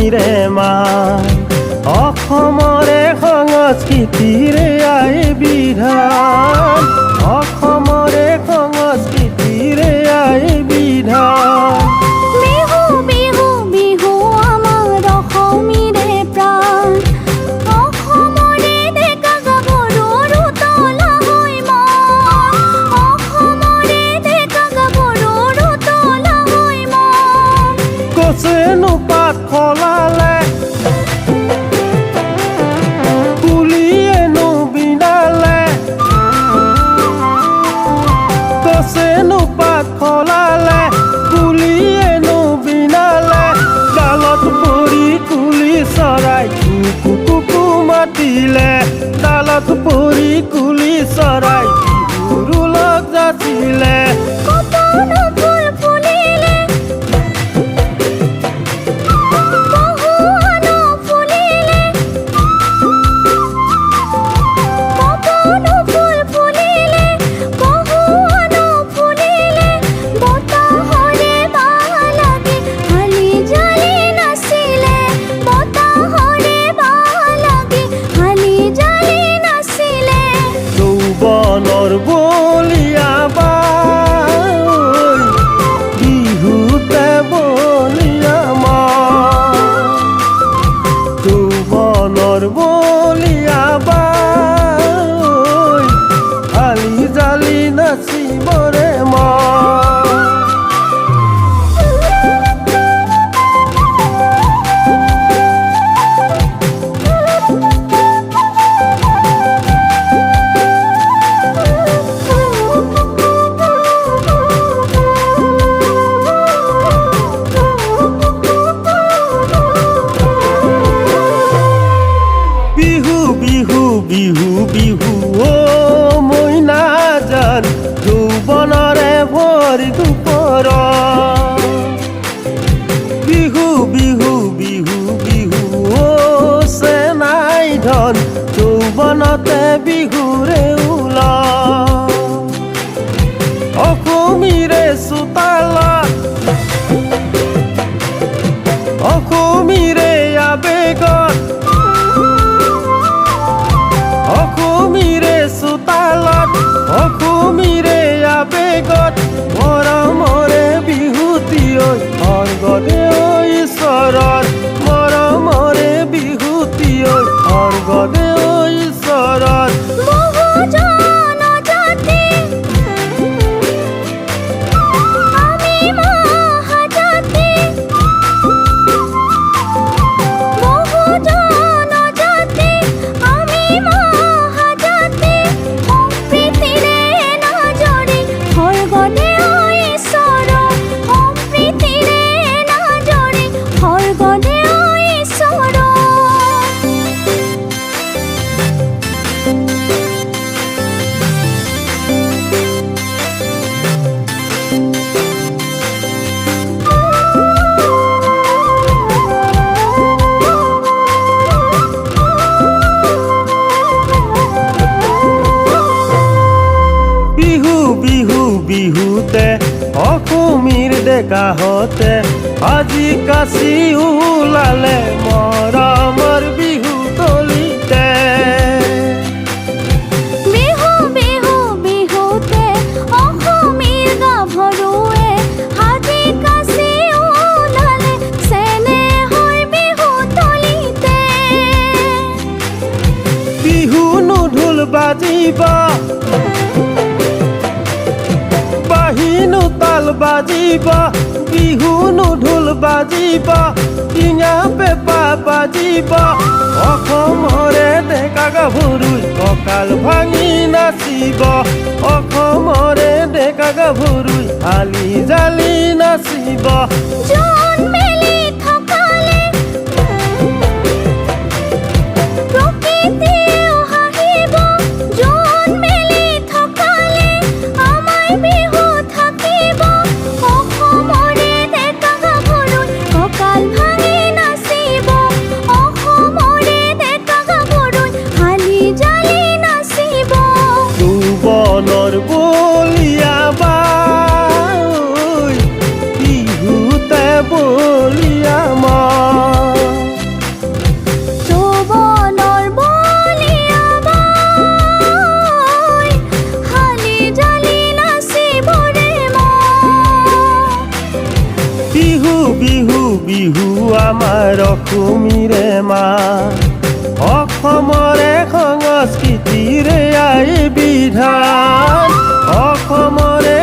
অসমীৰে মান অসমৰে সংস্কৃতিৰে আই বিধান অসমৰে সংস্কৃতিৰে আই বিধান বিহু বিহু বিহু আমাৰ অসমীৰে প্ৰাণ অসমৰে ডেকা গাভৰুৰ উতলা হৈ মন অসমৰে ডেকা গাভৰুৰ উতলা হৈ মন কচেনো পাত ফলালে কুলিয়েনো বিনালে কচেনো পাত ফলালে কুলিয়েনো বিনালে ডালত পৰি কুলি চৰাই কুকু কুকু মাতিলে ডালত পৰি কুলি চৰাই বিহুৰ লগ যাচিলে কপন ফুল ফুলিলে কহুৱান ফুলিলে কপন ফুল ফুলিলে কহুৱান ফুলিলে বতাহৰে বাহ লাগি হালি জালি নাচিলে বতাহৰে বাহ লাগি হালি জালি নাচিলে যৌৱনৰ বলিয়া বাই বিহুতে বলিয়া মা যৌৱনৰ বলিয়া বাই হালি জালি নাচিবৰে মা বিহু বিহু বিহু বিহু অ মইনা জান যৌৱনৰে ভৰি দুপৰ বিহু বিহু বিহু বিহু অ চেনাই ধন যৌৱনতে বিহুৰে ওলা অসমীৰে চোতালত অসমীৰে আবেগত অসমীৰে চোতালত অসমীৰে আবেগত মৰমৰে বিহুতি ঐ স্বৰ্গদে ঐ ঈশ্বৰৰ মৰমৰে বিহুতি ঐ স্বৰ্গদে ঐ ঈশ্বৰৰ বহু জনজাতি আমি মহাজাতি বহু জনজাতি আমি মহাজাতি সম্প্ৰীতিৰে নাজৰি স্বৰ্গদে ঐ ঈশ্বৰ সম্প্ৰীতিৰে নাজৰি স্বৰ্গদে ঐ ঈশ্বৰ বিহু বিহু বিহুতে অসমীৰ ডেকাহঁতে আজি কাচি ওলালে মৰমৰ বিহু তলিতে বিহু বিহু বিহুতে অসমীৰ গাভৰুৱে সাজি কাচি ওলালে চেনেহৰ বিহু তলিতে বিহুনো ঢোল বাজিব বাহিনো তাল বাজিব বিহুনো ঢোল বাজিব টিঙা পেঁপা বাজিব অসমৰে ডেকা গাভৰুই কঁকাল ভাঙি নাচিব অসমৰে ডেকা গাভৰুই আলি জালি নাচিব জোন মেলি থকালে প্ৰকৃতিয়েও হাঁহিব জোন মেলি থকালে আমাৰ বিহু থাকিব অসমৰে ডেকা গাভৰুই কঁকাল ভাঙি নাচিব অসমৰে ডেকা গাভৰুই হালি জালি নাচিব যৌৱনৰ বলিয়া বাই বিহুতে তুমিৰে মা অসমৰে সংস্কৃতিৰে আই বিধান অসমৰে